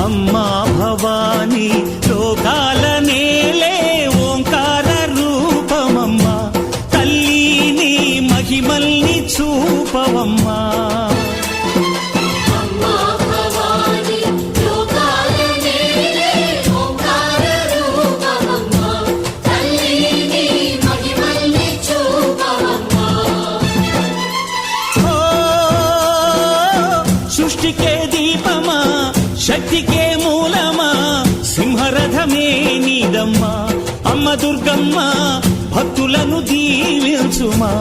అమ్మా భవానీ లోకాల నేలే ఓంకార రూపమమ్మా తల్లి నీ మహిమల్ని చూపవమ్మా సృష్టికే దీపమా శక్తికే మూలమా సింహరథమే నీదమ్మా అమ్మ దుర్గమ్మ భక్తులను దీవించుమా